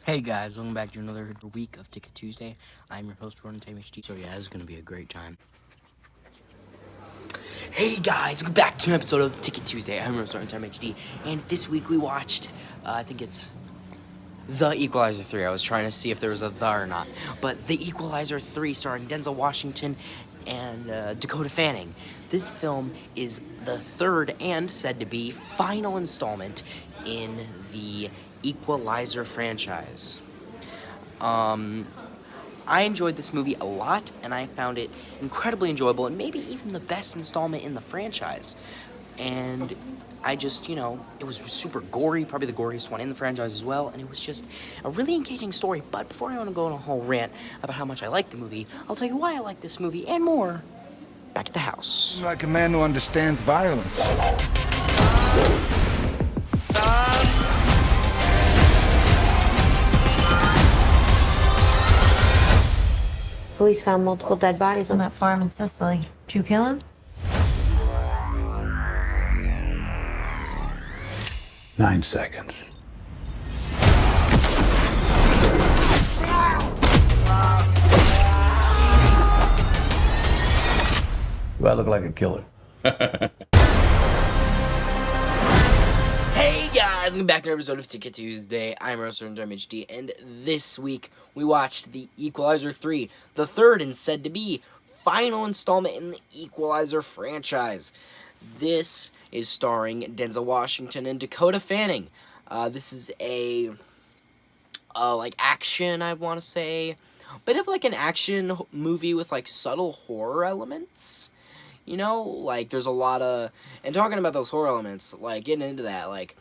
Hey guys, welcome back to another week of Ticket Tuesday. I'm your host, Ron HD. So yeah, this is gonna be a great time. Hey guys, welcome back to an episode of Ticket Tuesday. I'm your host, Ron HD, and this week we watched, I think it's The Equalizer 3. I was trying to see if there was a the or not, but The Equalizer 3, starring Denzel Washington and Dakota Fanning. This film is the third and said to be final installment in the Equalizer franchise. I enjoyed this movie a lot, and I found it incredibly enjoyable, and maybe even the best installment in the franchise. And I just, it was super gory, probably the goriest one in the franchise as well, and it was just a really engaging story. But before I want to go on a whole rant about how much I like the movie, I'll tell you why I like this movie and more back at the house. Like a man who understands violence. Police found multiple dead bodies on that farm in Sicily. Did you kill him? 9 seconds. Do I look like a killer? Hey guys, welcome back to another episode of Ticket Tuesday. I'm Roser and HD, and this week we watched The Equalizer 3, the third and said to be final installment in the Equalizer franchise. This is starring Denzel Washington and Dakota Fanning. This is a action, I want to say, bit of like an action movie with like subtle horror elements. There's a lot of, and talking about those horror elements, like, getting into that, like,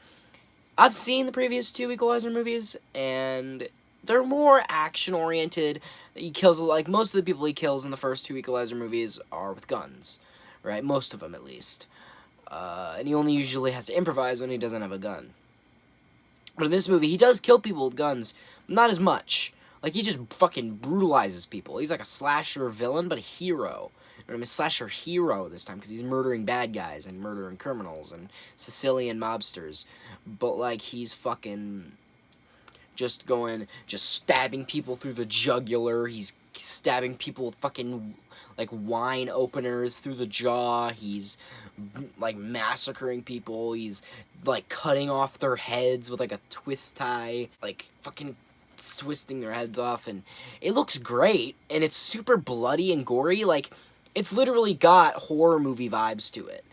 I've seen the previous two Equalizer movies, and they're more action-oriented. He kills, like, most of the people he kills in the first two Equalizer movies are with guns, right? Most of them, at least. And he only usually has to improvise when he doesn't have a gun. But in this movie, he does kill people with guns, not as much. Like, he just fucking brutalizes people. He's like a slasher villain, but a hero. I'm a slasher hero this time because he's murdering bad guys and murdering criminals and Sicilian mobsters. But, like, he's fucking just stabbing people through the jugular. He's stabbing people with fucking, like, wine openers through the jaw. He's, like, massacring people. He's, like, cutting off their heads with, like, a twist tie. Like, fucking twisting their heads off. And it looks great. And it's super bloody and gory. Like, it's literally got horror movie vibes to it.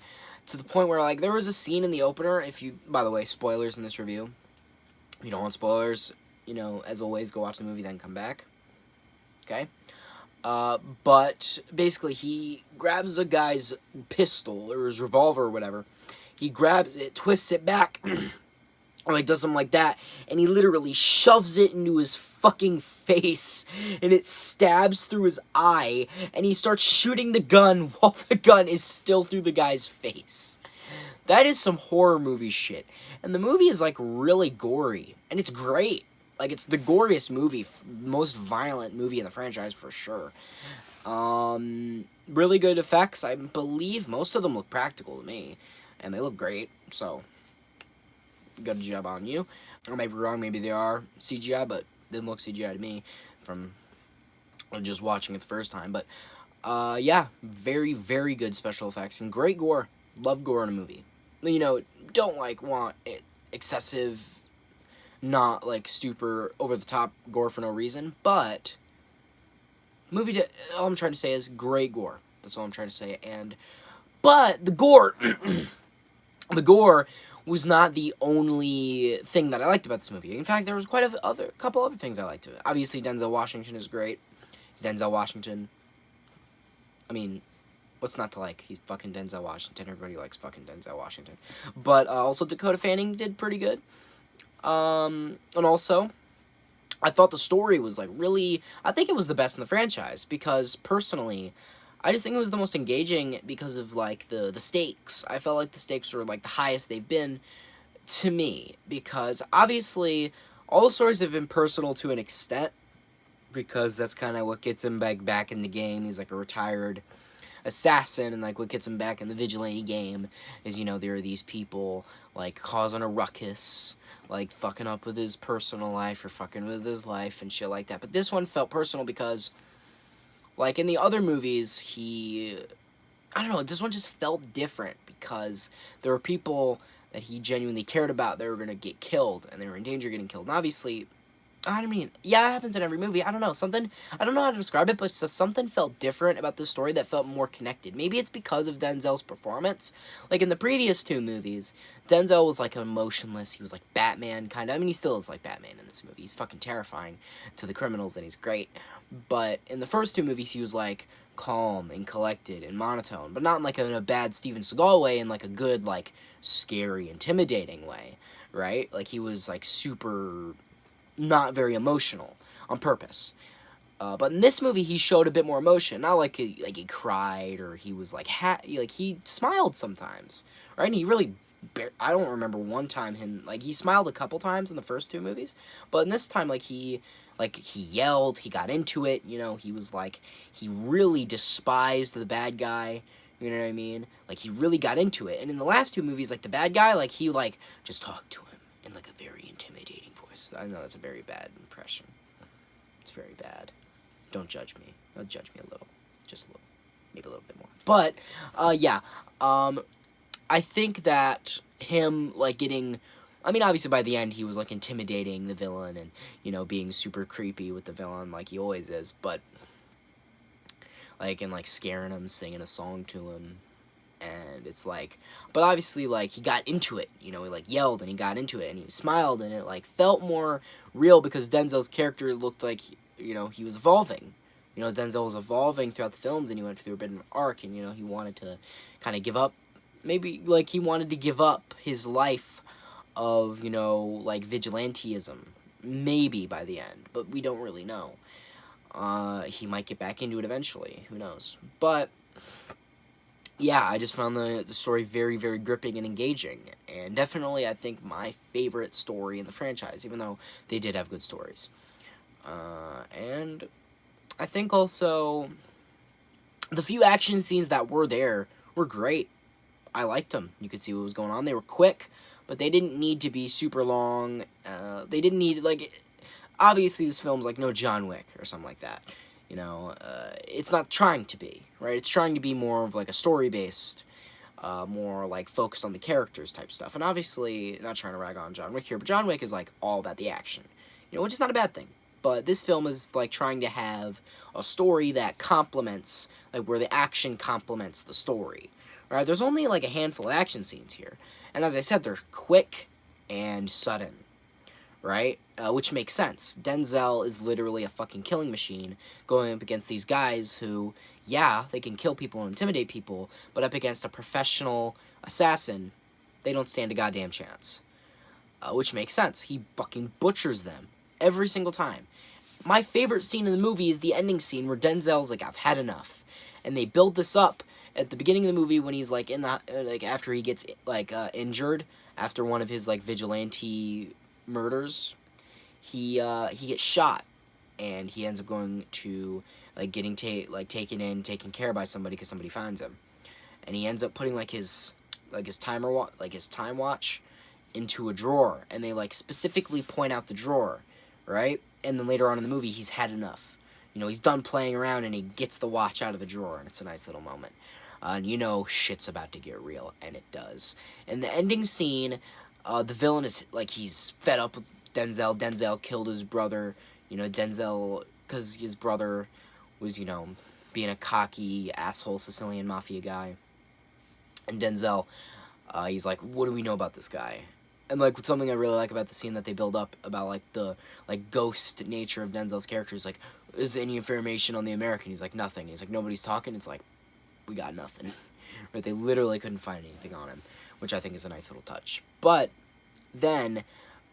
To the point where, like, there was a scene in the opener, by the way, spoilers in this review. If you don't want spoilers, as always, go watch the movie, then come back. Okay? But, basically, he grabs a guy's pistol, or his revolver, or whatever. He grabs it, twists it back, or, like, does something like that, and he literally shoves it into his fucking face, and it stabs through his eye, and he starts shooting the gun while the gun is still through the guy's face. That is some horror movie shit. And the movie is, like, really gory, and it's great. Like, it's the goriest movie, most violent movie in the franchise, for sure. Really good effects. I believe most of them look practical to me, and they look great, so good job on you. I might be wrong, maybe they are CGI, but they didn't look CGI to me from just watching it the first time. But, yeah, very, very good special effects and great gore. Love gore in a movie. Don't, like, want it excessive, not, like, super over-the-top gore for no reason, but all I'm trying to say is great gore. That's all I'm trying to say. But the gore, the gore was not the only thing that I liked about this movie. In fact, there was quite a couple other things I liked. Obviously, Denzel Washington is great. He's Denzel Washington. I mean, what's not to like? He's fucking Denzel Washington. Everybody likes fucking Denzel Washington. But also, Dakota Fanning did pretty good. And also, I thought the story was, like, really, I think it was the best in the franchise, because, personally, I just think it was the most engaging because of, like, the stakes. I felt like the stakes were, like, the highest they've been to me, because, obviously, all the stories have been personal to an extent, because that's kind of what gets him back in the game. He's, like, a retired assassin, and, like, what gets him back in the vigilante game is, there are these people, like, causing a ruckus, like fucking up with his personal life or fucking with his life and shit like that. But this one felt personal because, like in the other movies, I don't know, this one just felt different because there were people that he genuinely cared about that were going to get killed, and they were in danger of getting killed. And obviously, I mean, yeah, it happens in every movie. I don't know, I don't know how to describe it, but just something felt different about this story that felt more connected. Maybe it's because of Denzel's performance. Like, in the previous two movies, Denzel was, like, emotionless. He was, like, Batman, kind of. I mean, he still is, like, Batman in this movie. He's fucking terrifying to the criminals, and he's great. But in the first two movies, he was, like, calm and collected and monotone, but not in, like, in a bad Steven Seagal way, in, like, a good, like, scary, intimidating way, right? Like, he was, like, super not very emotional on purpose. But in this movie, he showed a bit more emotion. Not like he cried or he was like he smiled sometimes, right? And he really, I don't remember one time he smiled a couple times in the first two movies, but in this time he yelled, he got into it. You know, he was like he really despised the bad guy. You know what I mean? Like he really got into it. And in the last two movies, like the bad guy, like he like just talked to him in like a very intimidating voice. I know that's a very bad impression. It's very bad. Don't judge me. Judge me a little. Just a little. Maybe a little bit more. But, yeah. I think that him, like, getting... I mean, obviously, by the end, he was, like, intimidating the villain and, you know, being super creepy with the villain, like he always is. But, like, and, like, scaring him, singing a song to him. And it's, like... But, obviously, like, he got into it. You know, he, like, yelled and he got into it. And he smiled and it, like, felt more real because Denzel's character looked like... You know, he was evolving. You know, Denzel was evolving throughout the films, and he went through a bit of an arc, and, you know, he wanted to kind of give up, maybe, like, he wanted to give up his life of, you know, like, vigilantism, maybe by the end, but we don't really know. He might get back into it eventually, who knows. But, yeah, I just found the story very, very gripping and engaging, and definitely, I think, my favorite story in the franchise, even though they did have good stories. And I think also the few action scenes that were there were great. I liked them. You could see what was going on. They were quick, but they didn't need to be super long. They didn't need, like, obviously this film's like no John Wick or something like that. You know, it's not trying to be, right? It's trying to be more of like a story-based, more like focused on the characters type stuff. And obviously, not trying to rag on John Wick here, but John Wick is like all about the action. You know, which is not a bad thing. But this film is, like, trying to have a story that complements, like, where the action complements the story. Right? There's only, like, a handful of action scenes here. And as I said, they're quick and sudden. Right? Which makes sense. Denzel is literally a fucking killing machine going up against these guys who, yeah, they can kill people and intimidate people, but up against a professional assassin, they don't stand a goddamn chance. Which makes sense. He fucking butchers them every single time. My favorite scene in the movie is the ending scene where Denzel's like, I've had enough. And they build this up at the beginning of the movie when he's like in the, like after he gets like injured after one of his like vigilante murders. He gets shot and he ends up going to like getting taken taken care of by somebody because somebody finds him. And he ends up putting like his time watch into a drawer, and they like specifically point out the drawer, right? And then later on in the movie, he's had enough. You know, he's done playing around, and he gets the watch out of the drawer, and it's a nice little moment. And you know shit's about to get real, and it does. In the ending scene, the villain is, like, he's fed up with Denzel. Denzel killed his brother. You know, Denzel, because his brother was, you know, being a cocky, asshole Sicilian mafia guy. And Denzel, he's like, what do we know about this guy? And, like, something I really like about the scene that they build up about, like, the, like, ghost nature of Denzel's character is, like, is there any information on the American? He's like, nothing. He's like, nobody's talking. It's like, we got nothing. Right? They literally couldn't find anything on him, which I think is a nice little touch. But then,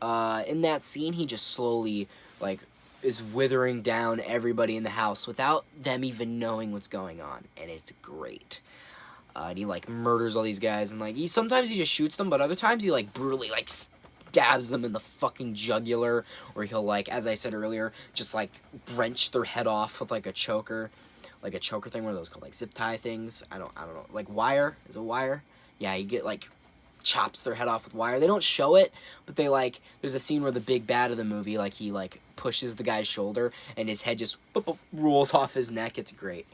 in that scene, he just slowly, like, is withering down everybody in the house without them even knowing what's going on. And it's great. And he, like, murders all these guys, and, like, sometimes he just shoots them, but other times he, like, brutally, like, stabs them in the fucking jugular, or he'll, like, as I said earlier, just, like, wrench their head off with, like, a choker thing, what are those called, like, zip tie things, I don't know, like, wire, is it wire? Yeah, you get, like, chops their head off with wire. They don't show it, but they, like, there's a scene where the big bad of the movie, like, he, like, pushes the guy's shoulder, and his head just boop, boop, rolls off his neck. It's great.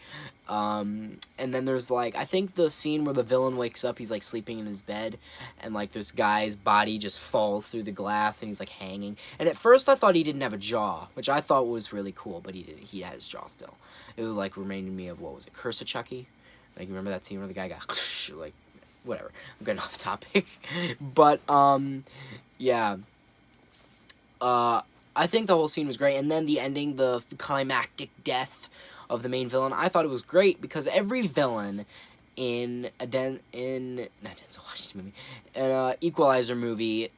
And then there's, like, I think the scene where the villain wakes up, he's, like, sleeping in his bed, and, like, this guy's body just falls through the glass, and he's, like, hanging. And at first I thought he didn't have a jaw, which I thought was really cool, but he had his jaw still. It, like, reminded me of, what was it, Curse of Chucky? Like, remember that scene where the guy got, like, whatever. I'm getting off topic. But, yeah. I think the whole scene was great, and then the ending, the climactic death of the main villain, I thought it was great, because every villain in not Denzel Washington movie, an Equalizer movie,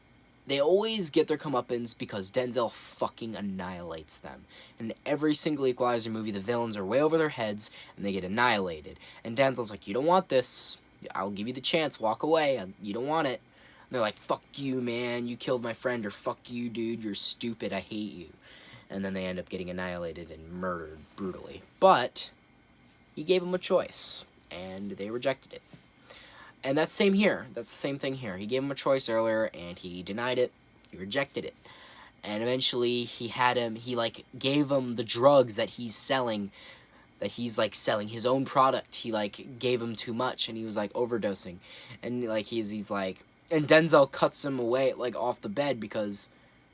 they always get their comeuppance because Denzel fucking annihilates them. In every single Equalizer movie, the villains are way over their heads, and they get annihilated. And Denzel's like, you don't want this. I'll give you the chance. Walk away. You don't want it. And they're like, fuck you, man. You killed my friend. Or fuck you, dude. You're stupid. I hate you. And then they end up getting annihilated and murdered brutally. But he gave them a choice, and they rejected it. And that's same here. That's the same thing here. He gave him a choice earlier, and he denied it. He rejected it. And eventually, he like, gave him the drugs that he's selling, that he's, like, selling his own product. He, like, gave him too much, and he was, like, overdosing. And, like, he's like, and Denzel cuts him away, like, off the bed, because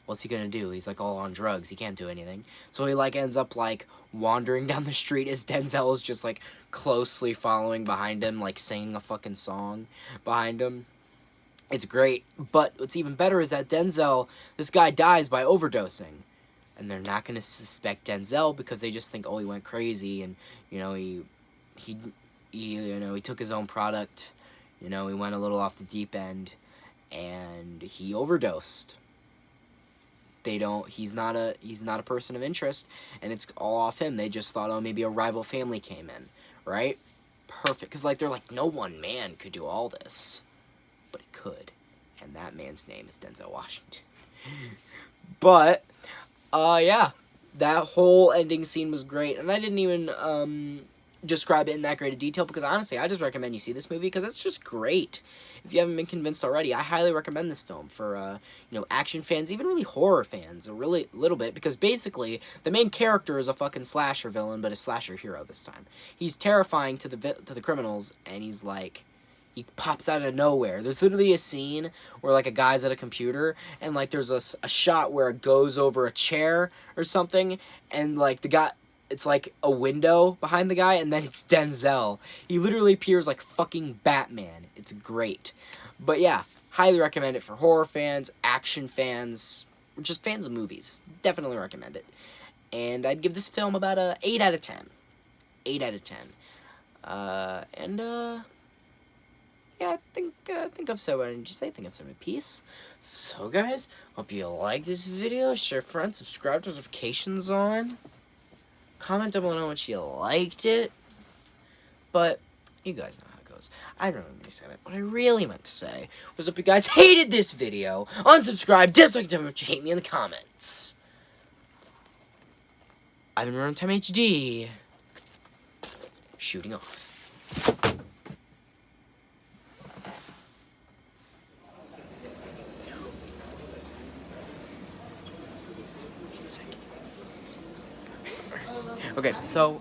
what's he gonna do? He's, like, all on drugs. He can't do anything. So he, like, ends up, like, wandering down the street as Denzel is just, like, closely following behind him, like, singing a fucking song behind him. It's great. But what's even better is that Denzel, this guy dies by overdosing. And they're not gonna suspect Denzel because they just think, oh, he went crazy, and, you know, he took his own product, you know, he went a little off the deep end, and he overdosed. He's not a person of interest, and it's all off him. They just thought, oh, maybe a rival family came in, right? Perfect, because, like, they're like, no one man could do all this, but it could, and that man's name is Denzel Washington. But, yeah, that whole ending scene was great, and I didn't even, describe it in that great a detail, because honestly, I just recommend you see this movie, because it's just great. If you haven't been convinced already, I highly recommend this film for, you know, action fans, even really horror fans, a really little bit, because basically, the main character is a fucking slasher villain, but a slasher hero this time. He's terrifying to the criminals, and he's like, he pops out of nowhere. There's literally a scene where, like, a guy's at a computer, and, like, there's a shot where it goes over a chair or something, and, like, the guy, it's like a window behind the guy, and then it's Denzel. He literally appears like fucking Batman. It's great. But yeah, highly recommend it for horror fans, action fans, or just fans of movies. Definitely recommend it. And I'd give this film about a 8 out of 10. 8 out of 10. Yeah, I think I've said what I need to say. I think I've said my piece. So guys, hope you like this video. Share, friends, subscribe, notifications on. Comment down below how much you liked it. But you guys know how it goes. I don't really say that. What I really meant to say was hope you guys hated this video. Unsubscribe, dislike, tell me what you hate me in the comments. I've been Runtime HD. Shooting off. Okay, so